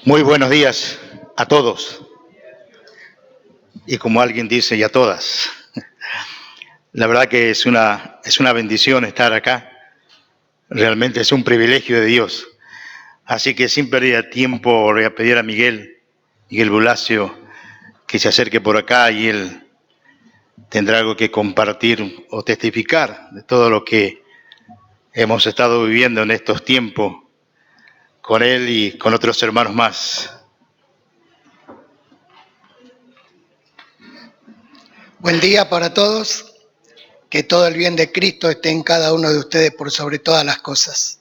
Muy buenos días a todos y como alguien dice, y a todas. La verdad que es una bendición estar acá, realmente es un privilegio de Dios. Así que sin perder tiempo voy a pedir a Miguel Bulacio, que se acerque por acá y él tendrá algo que compartir o testificar de todo lo que hemos estado viviendo en estos tiempos con él y con otros hermanos más. Buen día para todos, que todo el bien de Cristo esté en cada uno de ustedes por sobre todas las cosas,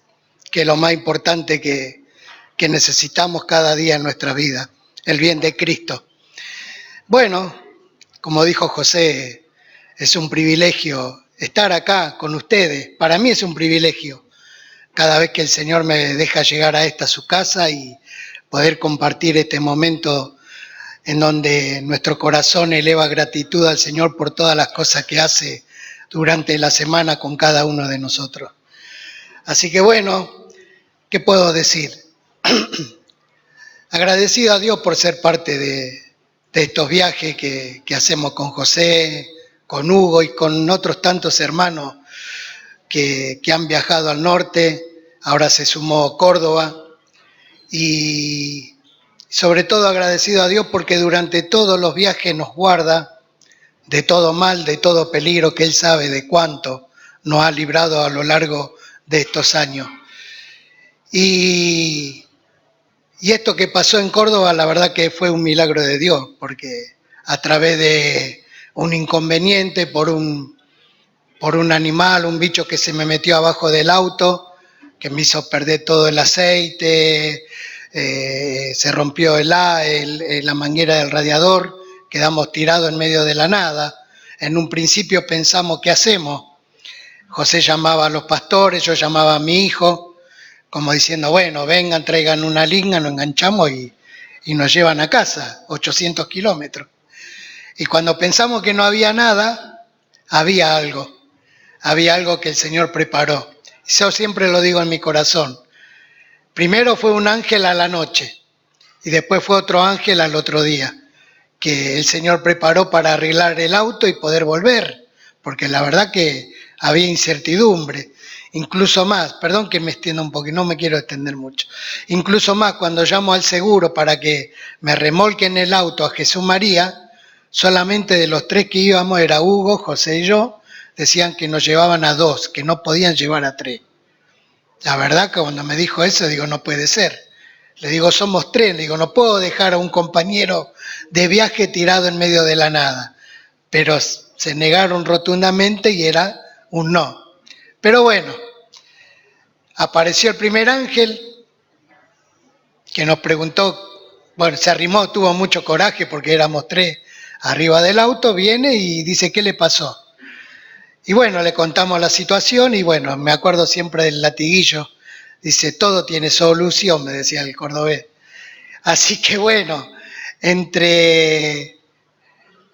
que es lo más importante que necesitamos cada día en nuestra vida, el bien de Cristo. Bueno, como dijo José, es un privilegio estar acá con ustedes, para mí es un privilegio cada vez que el Señor me deja llegar a su casa y poder compartir este momento en donde nuestro corazón eleva gratitud al Señor por todas las cosas que hace durante la semana con cada uno de nosotros. Así que bueno, ¿qué puedo decir? Agradecido a Dios por ser parte de estos viajes que hacemos con José, con Hugo y con otros tantos hermanos que han viajado al norte. Ahora se sumó Córdoba y sobre todo agradecido a Dios porque durante todos los viajes nos guarda de todo mal, de todo peligro, que Él sabe de cuánto nos ha librado a lo largo de estos años. Y esto que pasó en Córdoba, la verdad que fue un milagro de Dios, porque a través de un inconveniente, por un animal, un bicho que se me metió abajo del auto, que me hizo perder todo el aceite, se rompió la manguera del radiador, quedamos tirados en medio de la nada. En un principio pensamos, ¿qué hacemos? José llamaba a los pastores, yo llamaba a mi hijo, como diciendo, bueno, vengan, traigan una linga, nos enganchamos y nos llevan a casa, 800 kilómetros. Y cuando pensamos que no había nada, había algo que el Señor preparó. Yo siempre lo digo en mi corazón. Primero fue un ángel a la noche y después fue otro ángel al otro día, que el Señor preparó para arreglar el auto y poder volver, porque la verdad que había incertidumbre. Incluso más, perdón que me extienda un poco, no me quiero extender mucho, incluso más cuando llamo al seguro para que me remolquen el auto a Jesús María, solamente de los 3 que íbamos, era Hugo, José y yo, decían que nos llevaban a 2, que no podían llevar a 3. La verdad que cuando me dijo eso, digo, no puede ser. Le digo, somos 3, le digo, no puedo dejar a un compañero de viaje tirado en medio de la nada. Pero se negaron rotundamente y era un no. Pero bueno, apareció el primer ángel que nos preguntó, bueno, se arrimó, tuvo mucho coraje porque éramos 3 arriba del auto, viene y dice, ¿qué le pasó? Y bueno, le contamos la situación y bueno, me acuerdo siempre del latiguillo. Dice, todo tiene solución, me decía el cordobés. Así que bueno, entre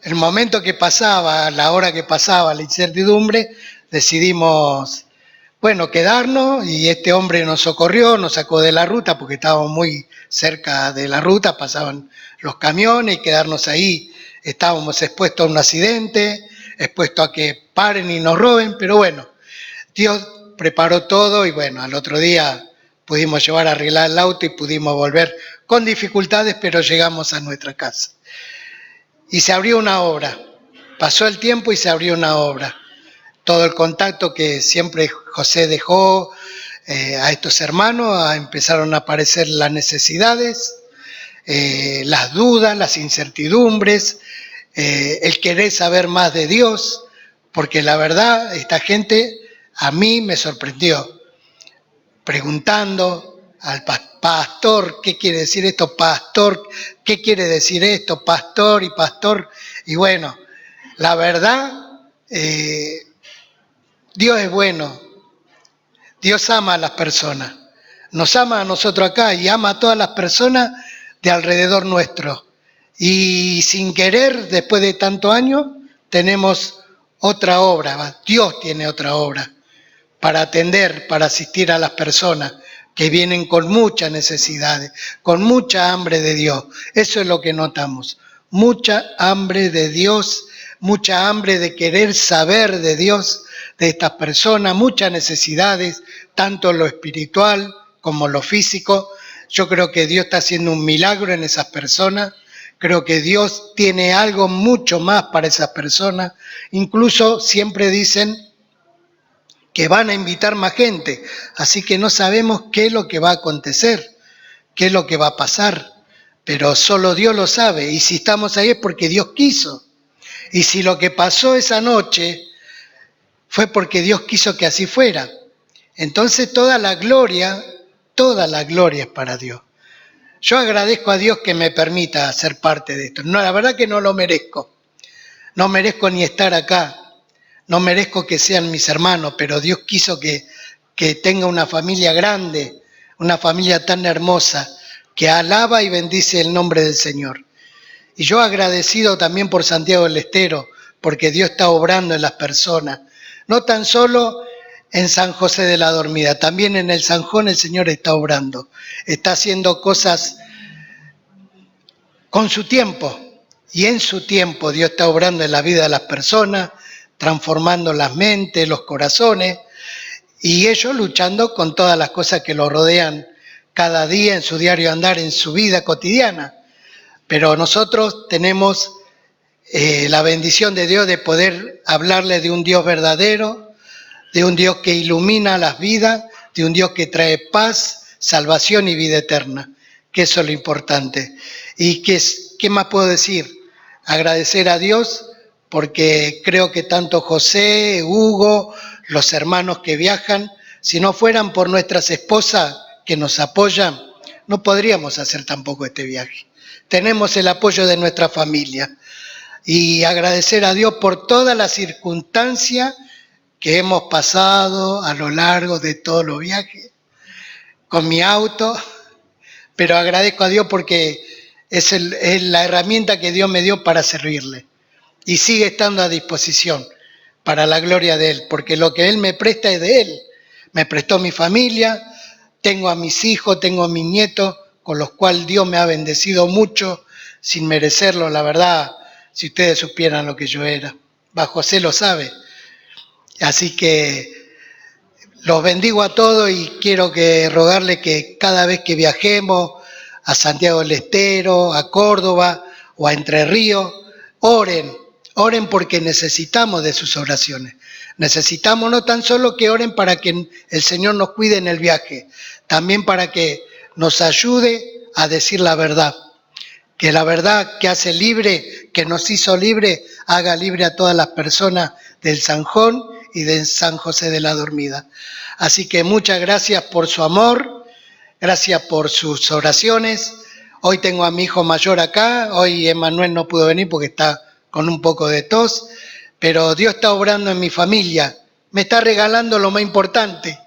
el momento que pasaba, la hora que pasaba, la incertidumbre, decidimos, bueno, quedarnos y este hombre nos socorrió, nos sacó de la ruta porque estábamos muy cerca de la ruta, pasaban los camiones y quedarnos ahí. Estábamos expuestos a un accidente, expuestos a que paren y nos roben, pero bueno, Dios preparó todo y bueno, al otro día pudimos llevar a arreglar el auto y pudimos volver con dificultades, pero llegamos a nuestra casa. Y se abrió una obra, pasó el tiempo y se abrió una obra. Todo el contacto que siempre José dejó a estos hermanos, empezaron a aparecer las necesidades, las dudas, las incertidumbres, el querer saber más de Dios, porque la verdad, esta gente a mí me sorprendió, preguntando al pastor, ¿qué quiere decir esto? Pastor, ¿qué quiere decir esto? Pastor y pastor. Y bueno, la verdad, Dios es bueno, Dios ama a las personas, nos ama a nosotros acá y ama a todas las personas de alrededor nuestro. Y sin querer, después de tantos años, tenemos otra obra, Dios tiene otra obra para atender, para asistir a las personas, que vienen con muchas necesidades, con mucha hambre de Dios. Eso es lo que notamos. Mucha hambre de Dios, mucha hambre de querer saber de Dios, de estas personas, muchas necesidades, tanto lo espiritual como lo físico. Yo creo que Dios está haciendo un milagro en esas personas. Creo que Dios tiene algo mucho más para esas personas. Incluso siempre dicen que van a invitar más gente, así que no sabemos qué es lo que va a acontecer, qué es lo que va a pasar, pero solo Dios lo sabe, y si estamos ahí es porque Dios quiso, y si lo que pasó esa noche fue porque Dios quiso que así fuera, entonces toda la gloria es para Dios. Yo agradezco a Dios que me permita ser parte de esto. No, la verdad que no lo merezco, no merezco ni estar acá, no merezco que sean mis hermanos, pero Dios quiso que tenga una familia grande, una familia tan hermosa, que alaba y bendice el nombre del Señor. Y yo agradecido también por Santiago del Estero, porque Dios está obrando en las personas, no tan solo en San José de la Dormida, también en el Sanjón el Señor está obrando, está haciendo cosas con su tiempo, y en su tiempo Dios está obrando en la vida de las personas, transformando las mentes, los corazones, y ellos luchando con todas las cosas que los rodean cada día en su diario andar, en su vida cotidiana. Pero nosotros tenemos la bendición de Dios de poder hablarle de un Dios verdadero, de un Dios que ilumina las vidas, de un Dios que trae paz, salvación y vida eterna, que eso es lo importante. ¿Y qué más puedo decir? Agradecer a Dios, porque creo que tanto José, Hugo, los hermanos que viajan, si no fueran por nuestras esposas que nos apoyan, no podríamos hacer tampoco este viaje. Tenemos el apoyo de nuestra familia. Y agradecer a Dios por todas las circunstancias que hemos pasado a lo largo de todos los viajes, con mi auto, pero agradezco a Dios porque es la herramienta que Dios me dio para servirle. Y sigue estando a disposición para la gloria de Él, porque lo que Él me presta es de Él. Me prestó mi familia, tengo a mis hijos, tengo a mis nietos, con los cuales Dios me ha bendecido mucho, sin merecerlo, la verdad, si ustedes supieran lo que yo era. José lo sabe. Así que los bendigo a todos y quiero rogarle que cada vez que viajemos a Santiago del Estero, a Córdoba o a Entre Ríos, oren porque necesitamos de sus oraciones. Necesitamos no tan solo que oren para que el Señor nos cuide en el viaje, también para que nos ayude a decir la verdad. Que la verdad que hace libre, que nos hizo libre, haga libre a todas las personas del Sanjón y de San José de la Dormida. Así que muchas gracias por su amor, gracias por sus oraciones. Hoy tengo a mi hijo mayor acá, hoy Emanuel no pudo venir porque está con un poco de tos, pero Dios está obrando en mi familia, me está regalando lo más importante,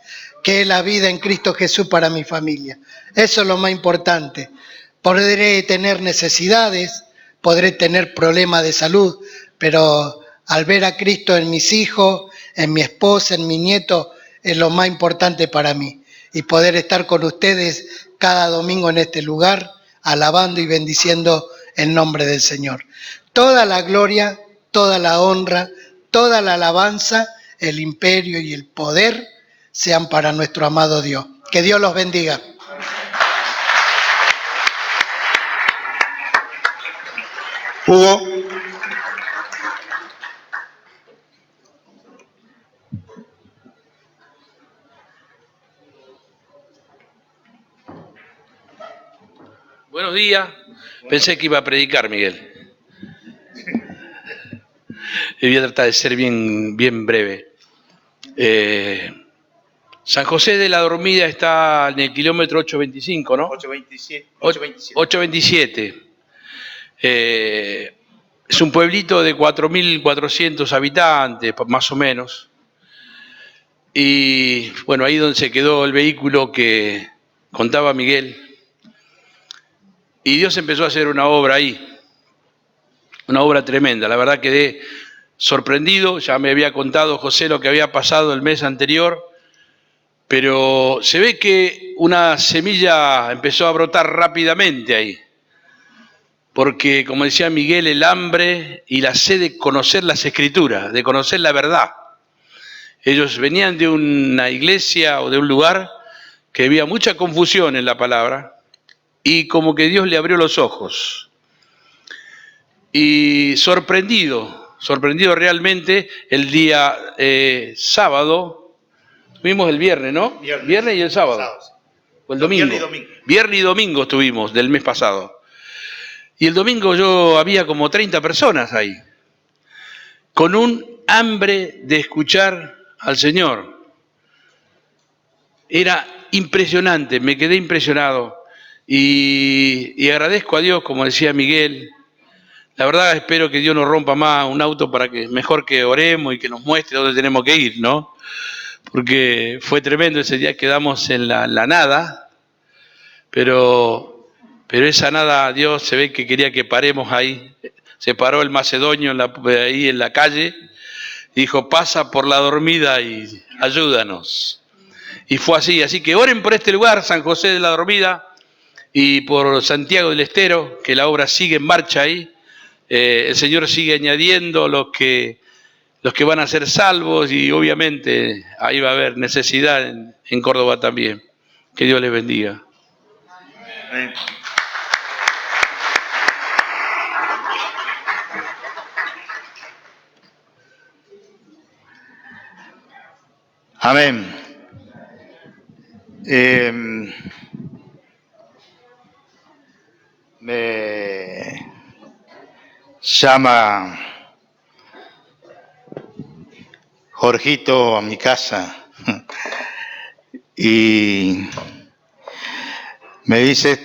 que es la vida en Cristo Jesús para mi familia. Eso es lo más importante. Podré tener necesidades, podré tener problemas de salud, pero al ver a Cristo en mis hijos, en mi esposa, en mi nieto, es lo más importante para mí. Y poder estar con ustedes cada domingo en este lugar, alabando y bendiciendo el nombre del Señor. Toda la gloria, toda la honra, toda la alabanza, el imperio y el poder sean para nuestro amado Dios. Que Dios los bendiga. Hugo. Buenos días. Pensé que iba a predicar, Miguel. Y voy a tratar de ser bien breve. San José de la Dormida está en el kilómetro 825, ¿no? 827. Es un pueblito de 4.400 habitantes, más o menos. Y bueno, ahí donde se quedó el vehículo que contaba Miguel. Y Dios empezó a hacer una obra ahí, una obra tremenda. La verdad quedé sorprendido, ya me había contado José lo que había pasado el mes anterior, Pero se ve que una semilla empezó a brotar rápidamente ahí. Porque, como decía Miguel, el hambre y la sed de conocer las Escrituras, de conocer la verdad. Ellos venían de una iglesia o de un lugar que había mucha confusión en la palabra y como que Dios le abrió los ojos. Y sorprendido realmente, el día sábado, tuvimos el viernes, ¿no? Viernes y el sábado. O el domingo. Viernes y domingo estuvimos del mes pasado. Y el domingo había como 30 personas ahí, con un hambre de escuchar al Señor. Era impresionante, me quedé impresionado. Y agradezco a Dios, como decía Miguel. La verdad espero que Dios nos rompa más un auto para que mejor que oremos y que nos muestre dónde tenemos que ir, ¿no? Porque fue tremendo ese día, quedamos en la nada, pero esa nada Dios se ve que quería que paremos ahí. Se paró el macedonio ahí en la calle, dijo, pasa por la dormida y ayúdanos. Y fue así que oren por este lugar, San José de la Dormida, y por Santiago del Estero, que la obra sigue en marcha ahí. El Señor sigue añadiendo los que van a ser salvos y obviamente ahí va a haber necesidad en Córdoba también. Que Dios les bendiga. Amén. Amén. Me llama Jorgito a mi casa y me dice,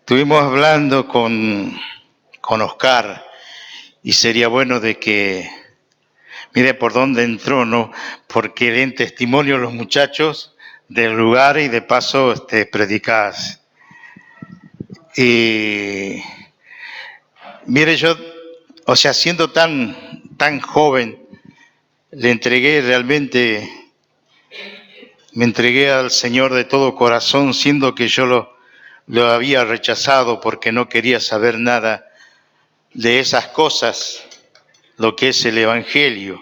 estuvimos hablando con Oscar y sería bueno de que mire por dónde entró, ¿no? Porque den testimonio los muchachos del lugar y de paso predicás. Y mire, yo, siendo tan joven, me entregué al Señor de todo corazón, siendo que yo lo había rechazado porque no quería saber nada de esas cosas, lo que es el Evangelio.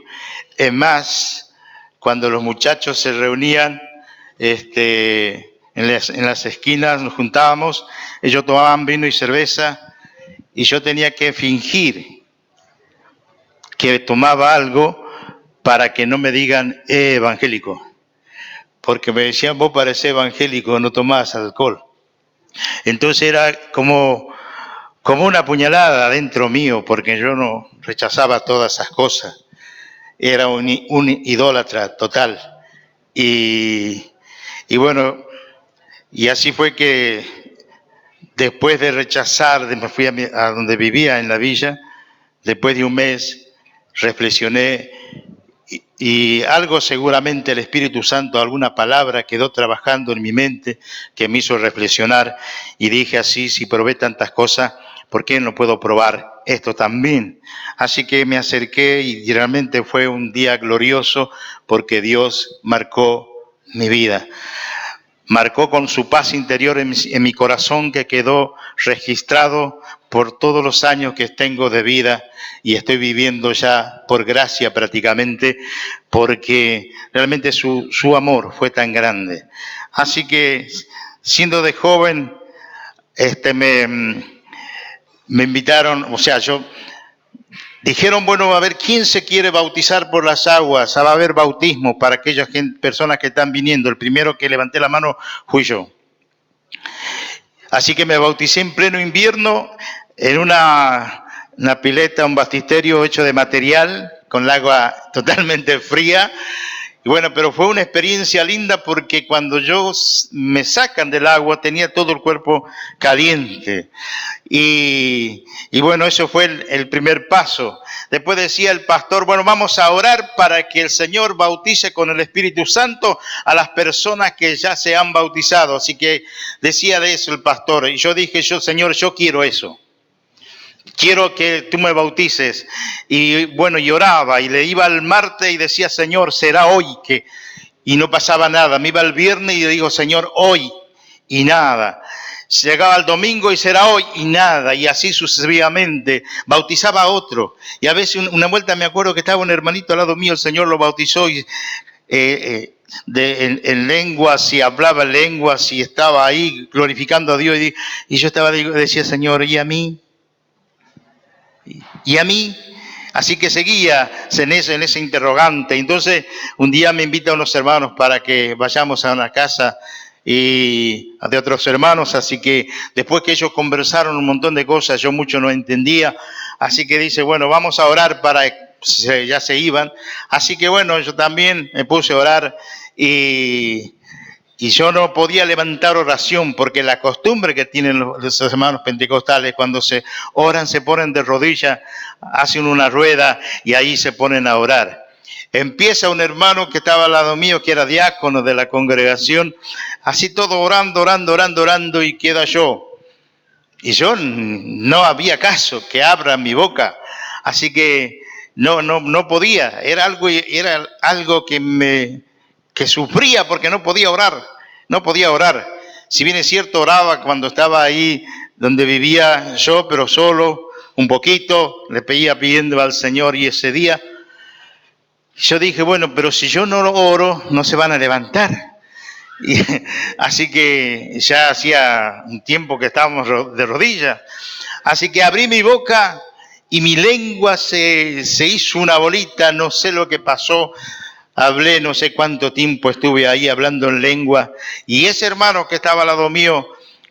Es más, cuando los muchachos se reunían en las esquinas, nos juntábamos, ellos tomaban vino y cerveza y yo tenía que fingir que tomaba algo para que no me digan evangélico, porque me decían, vos parecés evangélico, no tomás alcohol. Entonces era como una puñalada dentro mío, porque yo no rechazaba todas esas cosas. Era un idólatra total. Y bueno, y así fue que después de rechazar, me fui a donde vivía en la villa, después de un mes reflexioné y algo seguramente el Espíritu Santo, alguna palabra quedó trabajando en mi mente que me hizo reflexionar y dije así, si probé tantas cosas, ¿por qué no puedo probar esto también? Así que me acerqué y realmente fue un día glorioso porque Dios marcó mi vida. Marcó con su paz interior en mi corazón que quedó registrado por todos los años que tengo de vida y estoy viviendo ya por gracia prácticamente, porque realmente su amor fue tan grande. Así que siendo de joven, me invitaron, dijeron, bueno, a ver, ¿quién se quiere bautizar por las aguas? Va a haber bautismo para aquellas personas que están viniendo. El primero que levanté la mano fui yo. Así que me bauticé en pleno invierno en una pileta, un baptisterio hecho de material, con el agua totalmente fría. Y bueno, pero fue una experiencia linda porque cuando me sacan del agua tenía todo el cuerpo caliente. Y bueno, eso fue el primer paso. Después decía el pastor, bueno, vamos a orar para que el Señor bautice con el Espíritu Santo a las personas que ya se han bautizado. Así que decía de eso el pastor. Y yo dije, Señor, yo quiero eso. Quiero que tú me bautices. Y bueno, lloraba y le iba al Marte y decía, Señor, será hoy y no pasaba nada. Me iba el viernes y le digo, Señor, hoy, y nada. Llegaba el domingo y será hoy, y nada, y así sucesivamente. Bautizaba a otro, y a veces una vuelta me acuerdo que estaba un hermanito al lado mío, el Señor lo bautizó y en lenguas, y hablaba lenguas, y estaba ahí glorificando a Dios, y yo decía, Señor, ¿y a mí? ¿Y a mí? Así que seguía en ese interrogante. Entonces, un día me invita a unos hermanos para que vayamos a una casa y de otros hermanos, así que después que ellos conversaron un montón de cosas, yo mucho no entendía, así que dice, bueno, vamos a orar ya se iban, así que bueno, yo también me puse a orar y yo no podía levantar oración porque la costumbre que tienen los hermanos pentecostales, cuando se oran, se ponen de rodillas, hacen una rueda y ahí se ponen a orar. Empieza un hermano que estaba al lado mío, que era diácono de la congregación, así todo orando, y queda yo. Y yo no había caso que abra mi boca, así que no podía. Era algo que sufría porque no podía orar. Si bien es cierto, oraba cuando estaba ahí donde vivía yo, pero solo, un poquito, le pedía pidiendo al Señor, y ese día yo dije, bueno, pero si yo no oro, no se van a levantar. Y, así que ya hacía un tiempo que estábamos de rodillas. Así que abrí mi boca y mi lengua se hizo una bolita, no sé lo que pasó. Hablé no sé cuánto tiempo, estuve ahí hablando en lengua. Y ese hermano que estaba al lado mío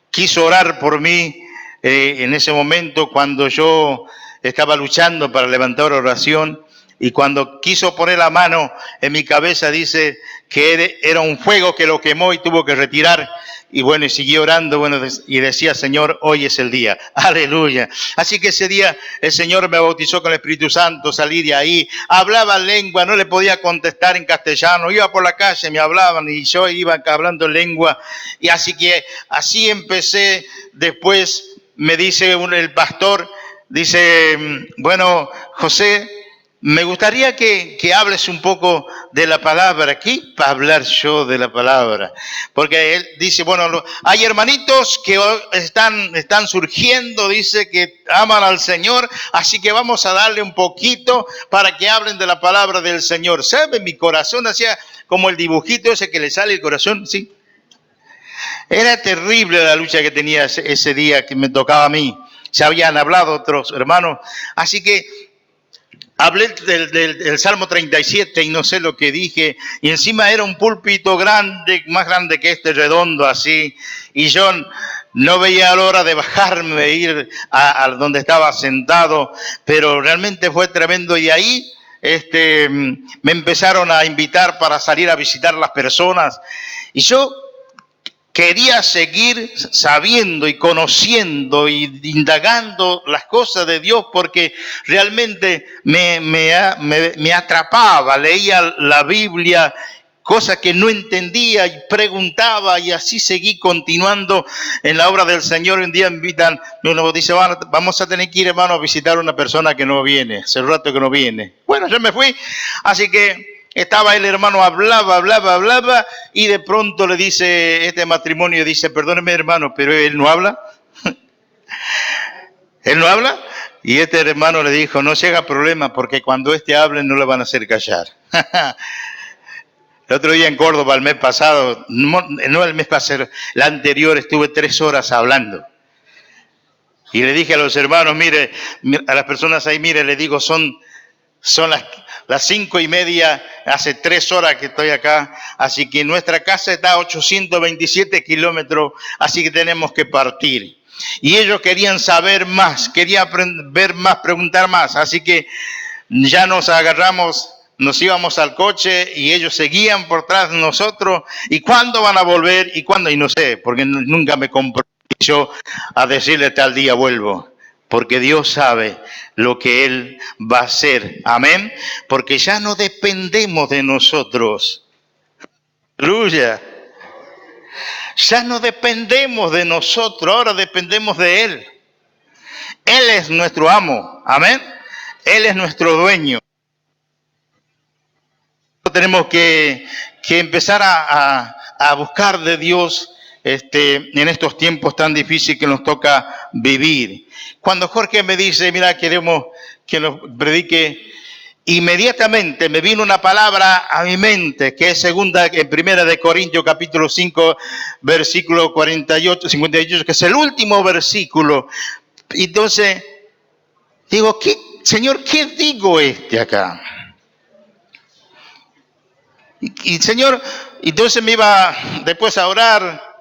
quiso orar por mí en ese momento cuando yo estaba luchando para levantar oración. Y cuando quiso poner la mano en mi cabeza, dice que era un fuego que lo quemó y tuvo que retirar. Y bueno, y siguió orando, bueno, y decía, Señor, hoy es el día. Aleluya. Así que ese día el Señor me bautizó con el Espíritu Santo, salí de ahí, hablaba lengua, no le podía contestar en castellano, iba por la calle, me hablaban y yo iba hablando lengua. Y así empecé. Después me dice el pastor, dice, bueno, José, me gustaría que hables un poco de la palabra. ¿Qué para hablar yo de la palabra? Porque él dice, bueno, hay hermanitos que están surgiendo, dice que aman al Señor, así que vamos a darle un poquito para que hablen de la palabra del Señor. ¿Sabe? Mi corazón hacía como el dibujito ese que le sale el corazón, ¿sí? Era terrible la lucha que tenía ese día que me tocaba a mí. Se habían hablado otros hermanos, así que hablé del Salmo 37 y no sé lo que dije, y encima era un púlpito grande, más grande que este, redondo así, y yo no veía la hora de bajarme, de ir a donde estaba sentado, pero realmente fue tremendo. Y ahí me empezaron a invitar para salir a visitar a las personas, y yo quería seguir sabiendo y conociendo y indagando las cosas de Dios, porque realmente me atrapaba. Leía la Biblia, cosas que no entendía, y preguntaba, y así seguí continuando en la obra del Señor. Un día me invitan, uno dice, vamos a tener que ir, hermano, a visitar a una persona que no viene, hace rato que no viene. Bueno, yo me fui, así que estaba el hermano, hablaba, y de pronto le dice este matrimonio, dice, perdóneme hermano, pero él no habla. ¿Él no habla? Y este hermano le dijo, no se haga problema, porque cuando hable no le van a hacer callar. El otro día en Córdoba, el mes pasado, no el mes pasado, el anterior, estuve 3 horas hablando. Y le dije a los hermanos, mire, a las personas ahí, mire, le digo, son las 5:30, hace 3 horas que estoy acá, así que nuestra casa está a 827 kilómetros, así que tenemos que partir. Y ellos querían saber más, querían ver más, preguntar más, así que ya nos agarramos, nos íbamos al coche y ellos seguían por tras de nosotros. ¿Y cuándo van a volver? ¿Y cuándo? Y no sé, porque nunca me comprometo a decirle tal día vuelvo. Porque Dios sabe lo que Él va a hacer. Amén. Porque ya no dependemos de nosotros. Aleluya. Ya no dependemos de nosotros, ahora dependemos de Él. Él es nuestro amo. Amén. Él es nuestro dueño. Tenemos que que empezar a buscar de Dios en estos tiempos tan difíciles que nos toca vivir. Cuando Jorge me dice, mira, queremos que nos predique, inmediatamente me vino una palabra a mi mente, que es en Primera de Corintios, capítulo 5, versículo 48, 58, que es el último versículo. Entonces, digo, Señor, ¿qué digo acá? Y Señor, entonces me iba después a orar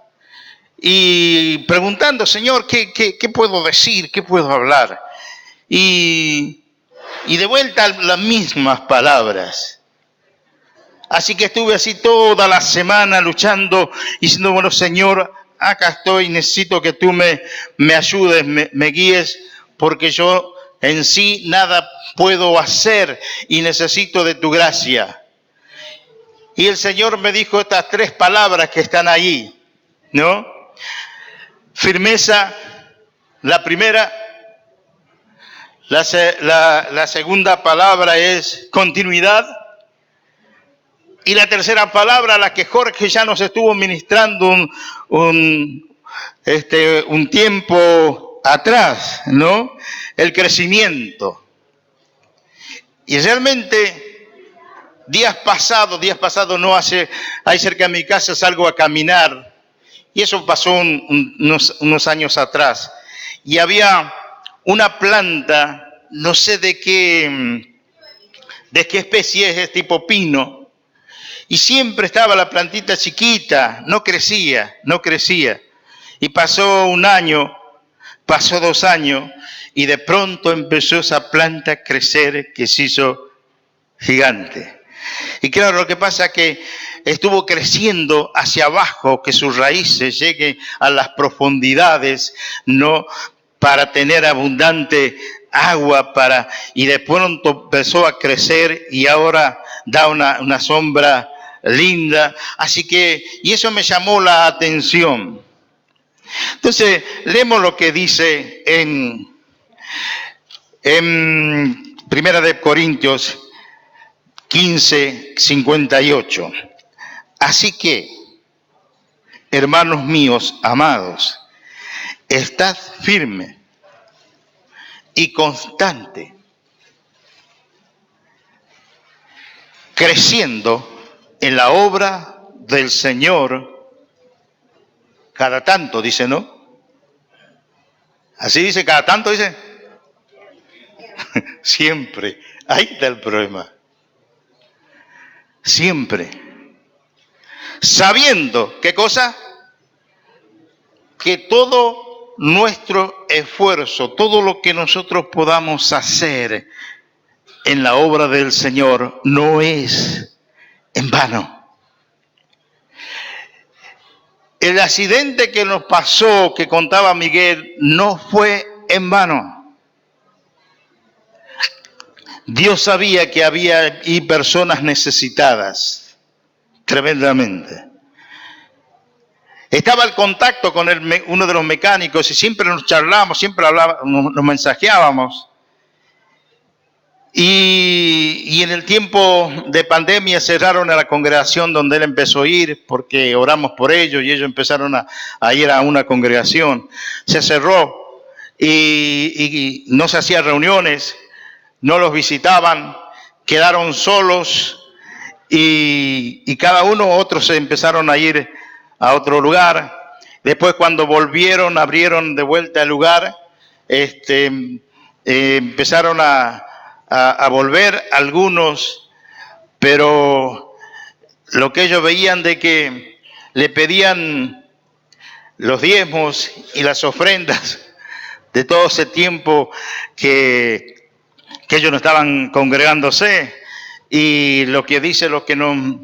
y preguntando, Señor, ¿qué puedo decir? ¿Qué puedo hablar? Y de vuelta las mismas palabras. Así que estuve así toda la semana luchando y diciendo, bueno, Señor, acá estoy, necesito que tú me ayudes, me guíes, porque yo en sí nada puedo hacer y necesito de tu gracia. Y el Señor me dijo estas 3 palabras que están ahí, ¿no? Firmeza, la primera. La segunda palabra es continuidad. Y la tercera palabra, la que Jorge ya nos estuvo ministrando un tiempo atrás, ¿no? El crecimiento. Y realmente, días pasados, no hace, ahí cerca de mi casa salgo a caminar. Y eso pasó unos años atrás. Y había una planta, no sé de qué especie es tipo pino, y siempre estaba la plantita chiquita, no crecía. Y pasó un año, pasó 2 años, y de pronto empezó esa planta a crecer que se hizo gigante. Y claro, lo que pasa es que estuvo creciendo hacia abajo, que sus raíces lleguen a las profundidades, ¿no? Para tener abundante agua, y de pronto empezó a crecer y ahora da una sombra linda. Así que, y eso me llamó la atención. Entonces, leemos lo que dice en Primera de Corintios 15, 58. Así que, hermanos míos amados, estad firme y constante, creciendo en la obra del Señor cada tanto, dice, ¿no? Así dice, cada tanto dice. Siempre. Ahí está el problema. Siempre. Sabiendo, ¿qué cosa? Que todo nuestro esfuerzo, todo lo que nosotros podamos hacer en la obra del Señor no es en vano. El accidente que nos pasó, que contaba Miguel, no fue en vano. Dios sabía que había personas necesitadas, tremendamente. Estaba el contacto con uno de los mecánicos y siempre nos charlábamos, siempre hablábamos, nos mensajeábamos. Y en el tiempo de pandemia cerraron a la congregación donde él empezó a ir, porque oramos por ellos y ellos empezaron a ir a una congregación. Se cerró y no se hacían reuniones, no los visitaban, quedaron solos y cada uno, otros se empezaron a ir a otro lugar. Después, cuando volvieron, abrieron de vuelta el lugar, empezaron a volver algunos, pero lo que ellos veían de que le pedían los diezmos y las ofrendas de todo ese tiempo que ellos no estaban congregándose, y lo que dice, lo que nos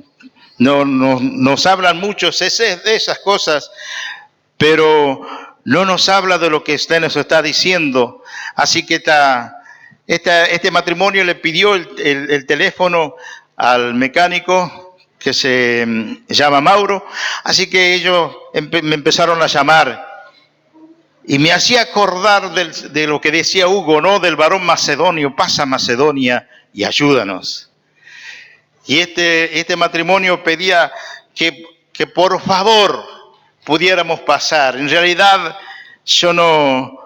hablan muchos es de esas cosas, pero no nos habla de lo que usted nos está diciendo. Así que este matrimonio le pidió el teléfono al mecánico que se llama Mauro, así que ellos me empezaron a llamar y me hacía acordar de lo que decía Hugo, ¿no? Del varón macedonio, pasa a Macedonia y ayúdanos. Y este matrimonio pedía que por favor pudiéramos pasar. En realidad yo no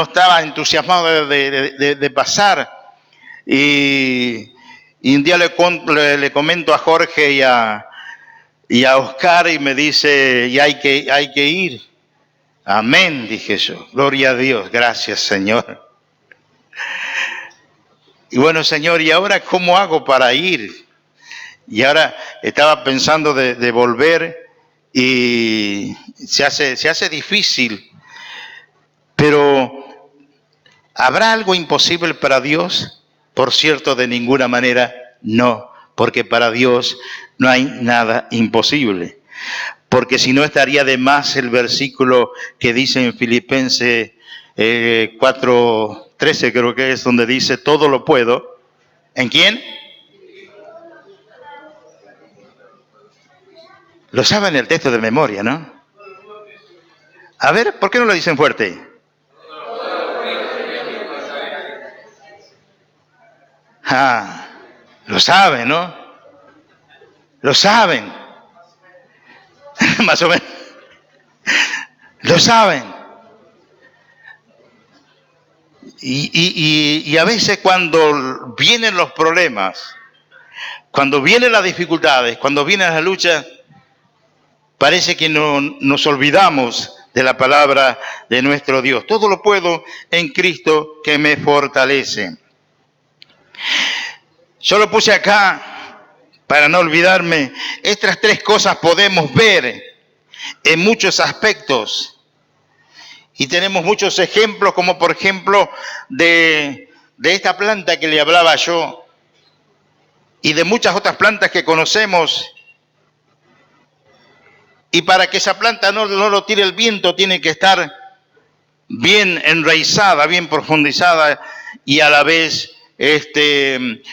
estaba entusiasmado de pasar. Y un día le comento a Jorge y a Oscar y me dice, y hay que ir. Amén, dije yo. Gloria a Dios, gracias Señor. Y bueno, Señor, ¿y ahora cómo hago para ir? Y ahora estaba pensando de volver y se hace difícil. Pero, ¿habrá algo imposible para Dios? Por cierto, de ninguna manera no, porque para Dios no hay nada imposible. Porque si no estaría de más el versículo que dice en Filipenses 4:13, creo que es, donde dice, todo lo puedo. ¿En quién? Lo saben el texto de memoria, ¿no? A ver, ¿por qué no lo dicen fuerte? Ah, lo saben, ¿no? Lo saben. Más o menos. Lo saben. Y a veces cuando vienen los problemas, cuando vienen las dificultades, cuando vienen las luchas, parece que nos olvidamos de la palabra de nuestro Dios. Todo lo puedo en Cristo que me fortalece. Yo lo puse acá para no olvidarme. Estas tres cosas podemos ver en muchos aspectos. Y tenemos muchos ejemplos, como por ejemplo de esta planta que le hablaba yo, y de muchas otras plantas que conocemos. Y para que esa planta no lo tire el viento, tiene que estar bien enraizada, bien profundizada, y a la vez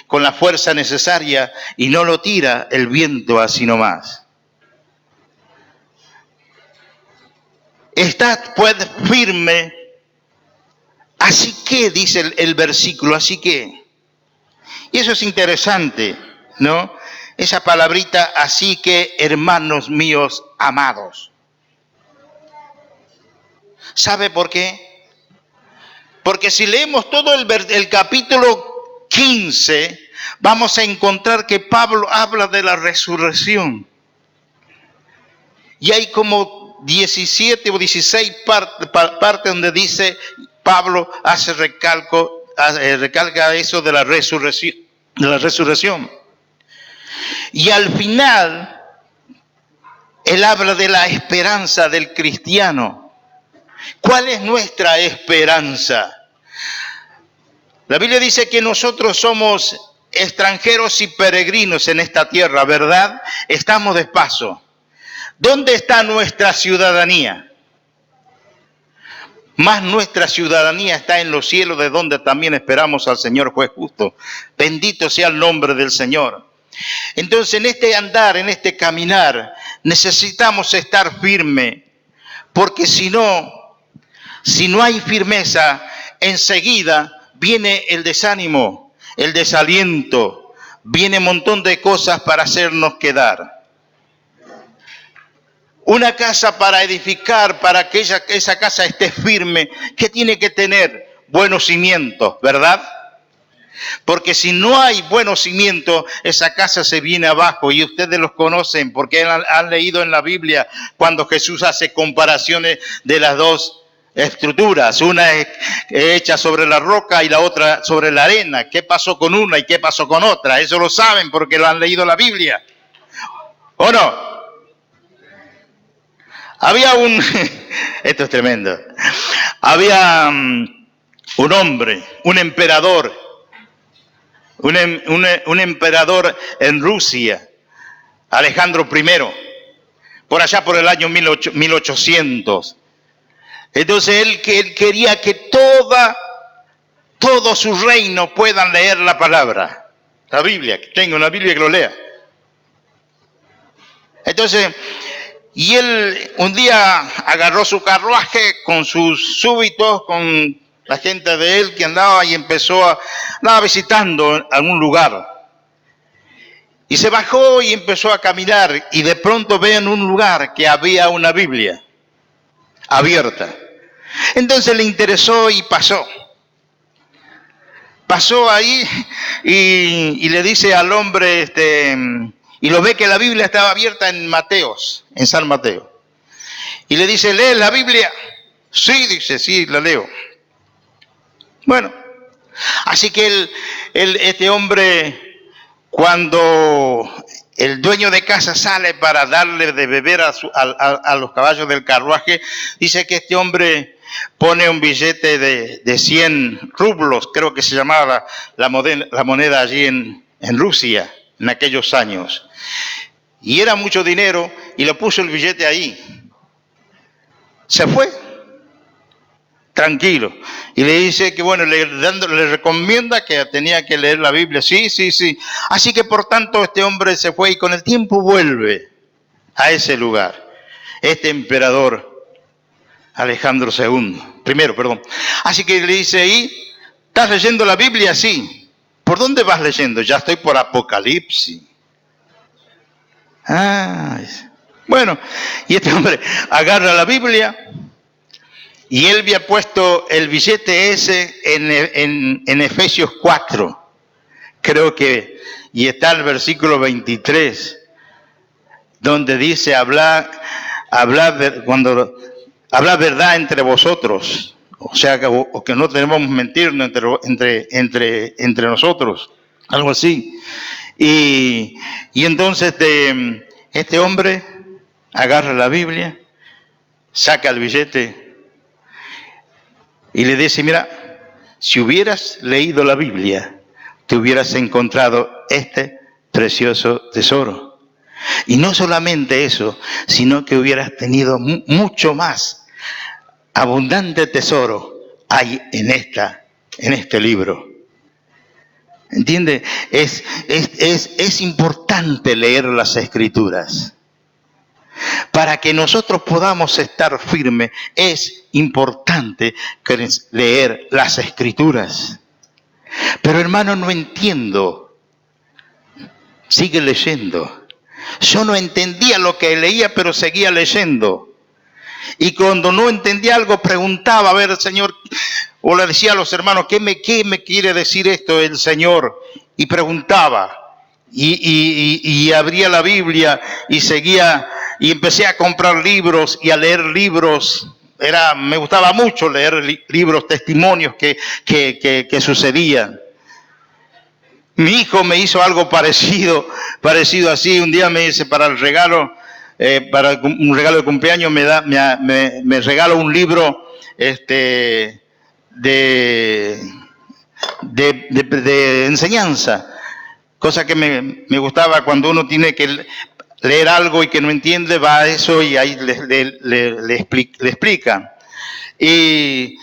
con la fuerza necesaria, y no lo tira el viento así nomás. Estad pues firme, así que, dice el versículo, así que. Y eso es interesante, ¿no? Esa palabrita, así que, hermanos míos amados. ¿Sabe por qué? Porque si leemos todo el capítulo 15, vamos a encontrar que Pablo habla de la resurrección. Y hay como 17 o 16 partes donde dice, Pablo recalca eso de la resurrección. Y al final, él habla de la esperanza del cristiano. ¿Cuál es nuestra esperanza? La Biblia dice que nosotros somos extranjeros y peregrinos en esta tierra, ¿verdad? Estamos de paso. ¿Dónde está nuestra ciudadanía? Más nuestra ciudadanía está en los cielos, de donde también esperamos al Señor juez justo. Bendito sea el nombre del Señor. Entonces, en este andar, en este caminar, necesitamos estar firme, porque si no hay firmeza, enseguida viene el desánimo, el desaliento, viene un montón de cosas para hacernos quedar. Una casa para edificar, para que esa casa esté firme, ¿qué tiene que tener? Buenos cimientos, ¿verdad? Porque si no hay buenos cimientos, esa casa se viene abajo, y ustedes los conocen porque han leído en la Biblia cuando Jesús hace comparaciones de las dos estructuras. Una es hecha sobre la roca y la otra sobre la arena. ¿Qué pasó con una y qué pasó con otra? Eso lo saben porque lo han leído en la Biblia. ¿O no? Había esto es tremendo, había un hombre, un emperador en Rusia, Alejandro I, por allá por el año 1800. Entonces él quería que todo su reino puedan leer la palabra, la Biblia, que tenga una Biblia que lo lea. Entonces, y él un día agarró su carruaje con sus súbditos, con la gente de él que andaba, y andaba visitando algún lugar. Y se bajó y empezó a caminar y de pronto ve en un lugar que había una Biblia abierta. Entonces le interesó y pasó. Pasó ahí y le dice al hombre, y lo ve que la Biblia estaba abierta en Mateos, en San Mateo. Y le dice, ¿lees la Biblia? Sí, dice, sí, la leo. Bueno, así que este hombre, cuando el dueño de casa sale para darle de beber a los caballos del carruaje, dice que este hombre pone un billete de 100 rublos, creo que se llamaba la moneda allí en Rusia, en aquellos años. Y era mucho dinero y le puso el billete ahí. Se fue, tranquilo. Y le dice que, bueno, le recomienda que tenía que leer la Biblia. Sí, sí, sí. Así que, por tanto, este hombre se fue y con el tiempo vuelve a ese lugar. Este emperador Alejandro primero, perdón. Así que le dice ahí, ¿estás leyendo la Biblia? Sí. ¿Por dónde vas leyendo? Ya estoy por Apocalipsis. Bueno, y este hombre agarra la Biblia y él había puesto el billete ese en Efesios 4, creo que, y está el versículo 23, donde dice, habla verdad entre vosotros, o sea, que no debemos mentirnos entre nosotros, algo así. Y entonces este hombre agarra la Biblia, saca el billete y le dice, mira, si hubieras leído la Biblia, te hubieras encontrado este precioso tesoro. Y no solamente eso, sino que hubieras tenido mucho más abundante tesoro hay en este libro. ¿Entiende? Es importante leer las Escrituras. Para que nosotros podamos estar firmes, es importante leer las Escrituras. Pero hermano, no entiendo. Sigue leyendo. Yo no entendía lo que leía, pero seguía leyendo. Y cuando no entendía algo, preguntaba, a ver, Señor, o le decía a los hermanos, ¿qué me quiere decir esto el Señor? Y preguntaba, y abría la Biblia, y seguía, y empecé a comprar libros, y a leer libros. Me gustaba mucho leer libros, testimonios que sucedían. Mi hijo me hizo algo parecido así. Un día me dice, para un regalo de cumpleaños me regaló un libro de enseñanza, cosa que me gustaba cuando uno tiene que leer algo y que no entiende, va a eso y ahí le explican. Y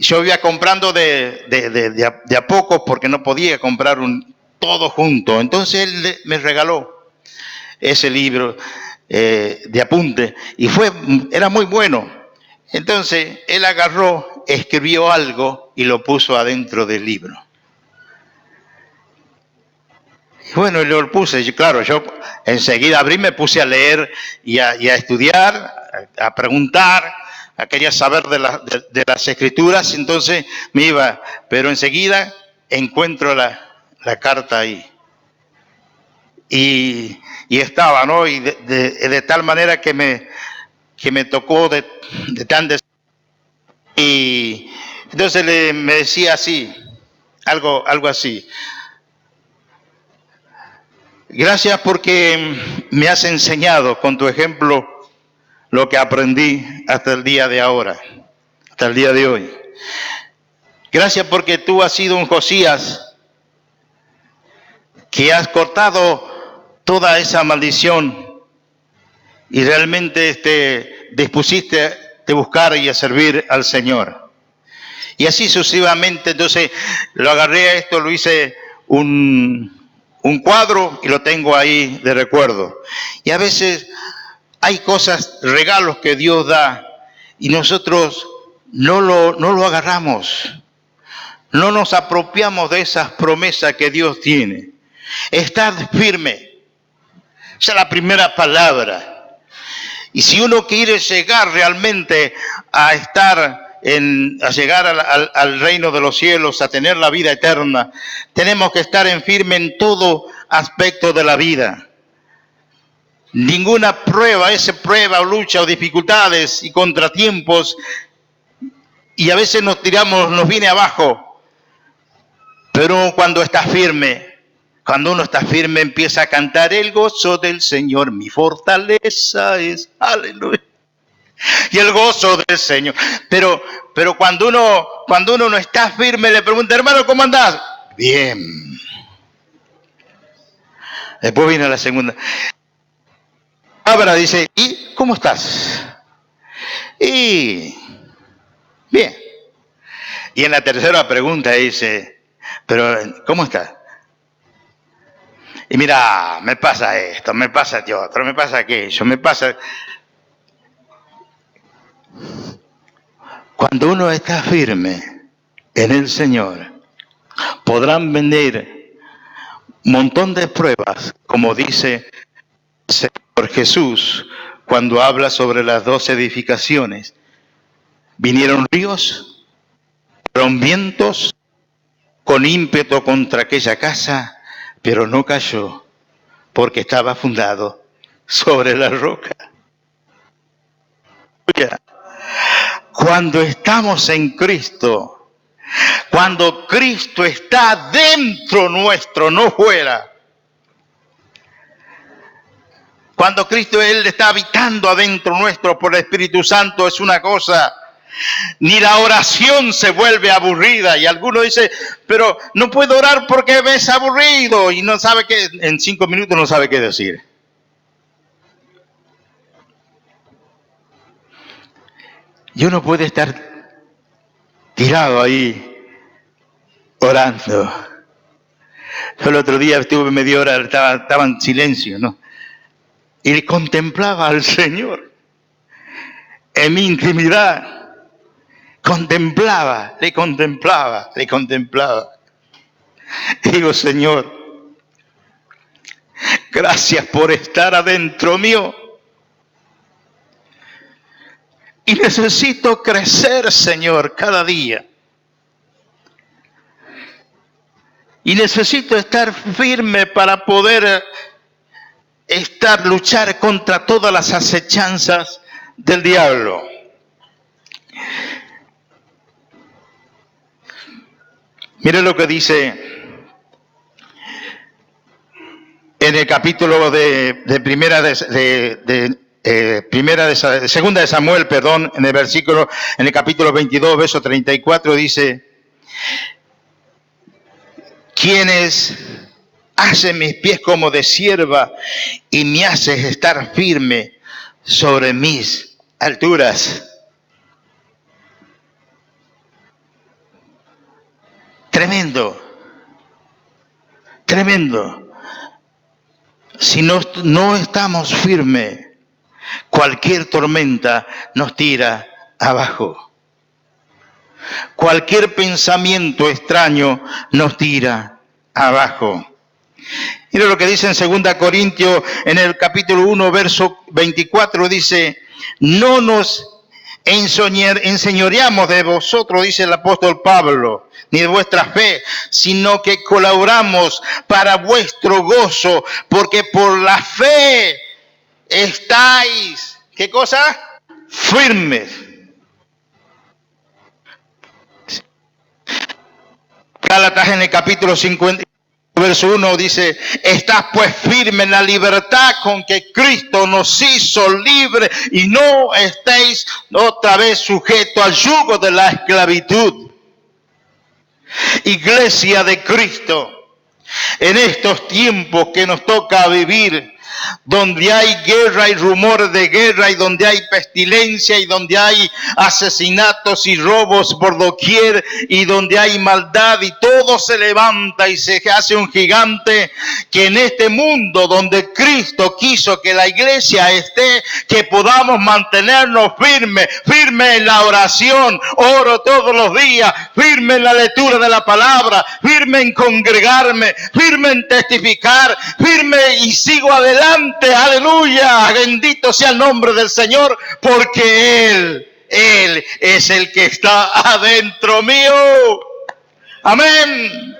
yo iba comprando de a poco porque no podía comprar todo junto. Entonces él me regaló ese libro de apunte y era muy bueno. Entonces él agarró, escribió algo y lo puso adentro del libro. Y bueno, yo lo puse, y claro, yo enseguida abrí, me puse a leer y a estudiar, a preguntar, quería saber de las Escrituras, entonces me iba, pero enseguida encuentro la carta ahí. Y estaba, ¿no? Y de tal manera que me tocó y entonces me decía así, algo así. Gracias porque me has enseñado con tu ejemplo lo que aprendí hasta el día de ahora, hasta el día de hoy. Gracias porque tú has sido un Josías que has cortado toda esa maldición y realmente dispusiste de buscar y a servir al Señor. Y así sucesivamente. Entonces lo agarré a esto, lo hice un cuadro y lo tengo ahí de recuerdo. Y a veces hay cosas, regalos que Dios da y nosotros no lo agarramos, no nos apropiamos de esas promesas que Dios tiene. Estad firme, Esa es la primera palabra. Y si uno quiere llegar realmente a llegar al reino de los cielos, a tener la vida eterna, tenemos que estar en firme en todo aspecto de la vida. Ninguna prueba o lucha o dificultades y contratiempos, y a veces nos viene abajo. Pero cuando uno está firme, empieza a cantar: el gozo del Señor, mi fortaleza es. Aleluya. Y el gozo del Señor. Pero cuando uno no está firme, le pregunta: hermano, ¿cómo andás? Bien. Después viene la segunda. Ahora dice: ¿y cómo estás? Y bien. Y en la tercera pregunta dice: pero ¿cómo estás? Y mira, me pasa esto, me pasa otro, me pasa aquello, me pasa. Cuando uno está firme en el Señor, podrán venir un montón de pruebas, como dice el Señor Jesús cuando habla sobre las 2 edificaciones. Vinieron ríos, fueron vientos con ímpetu contra aquella casa, pero no cayó, porque estaba fundado sobre la roca. Cuando estamos en Cristo, cuando Cristo está dentro nuestro, no fuera. Cuando Cristo, Él está habitando adentro nuestro por el Espíritu Santo, es una cosa. Ni la oración se vuelve aburrida. Y alguno dice: pero no puedo orar porque me es aburrido. Y no sabe qué, en 5 minutos no sabe qué decir. Y uno puede estar tirado ahí orando. Yo el otro día estuve media hora, estaba en silencio, ¿no? Y contemplaba al Señor en mi intimidad. Le contemplaba. Digo: Señor, gracias por estar adentro mío. Y necesito crecer, Señor, cada día. Y necesito estar firme para poder luchar contra todas las acechanzas del diablo. Mire lo que dice en el capítulo de segunda de Samuel, en el capítulo 22, verso 34, dice: quienes hacen mis pies como de sierva y me haces estar firme sobre mis alturas. Tremendo. Si no estamos firmes, cualquier tormenta nos tira abajo. Cualquier pensamiento extraño nos tira abajo. Mira lo que dice en 2 Corintios, en el capítulo 1, verso 24, dice: no nos enseñoreamos de vosotros, dice el apóstol Pablo, ni de vuestra fe, sino que colaboramos para vuestro gozo, porque por la fe estáis, ¿qué cosa? Firmes. Gálatas, en el capítulo 50, verso 1, dice: estad pues firme en la libertad con que Cristo nos hizo libre, y no estéis otra vez sujetos al yugo de la esclavitud. Iglesia de Cristo, en estos tiempos que nos toca vivir, donde hay guerra y rumores de guerra, y donde hay pestilencia, y donde hay asesinatos y robos por doquier, y donde hay maldad, y todo se levanta y se hace un gigante, que en este mundo donde Cristo quiso que la iglesia esté, que podamos mantenernos firmes en la oración, oro todos los días, firme en la lectura de la palabra, firme en congregarme, firme en testificar, firme y sigo adelante constante, aleluya, bendito sea el nombre del Señor, porque Él es el que está adentro mío. Amén.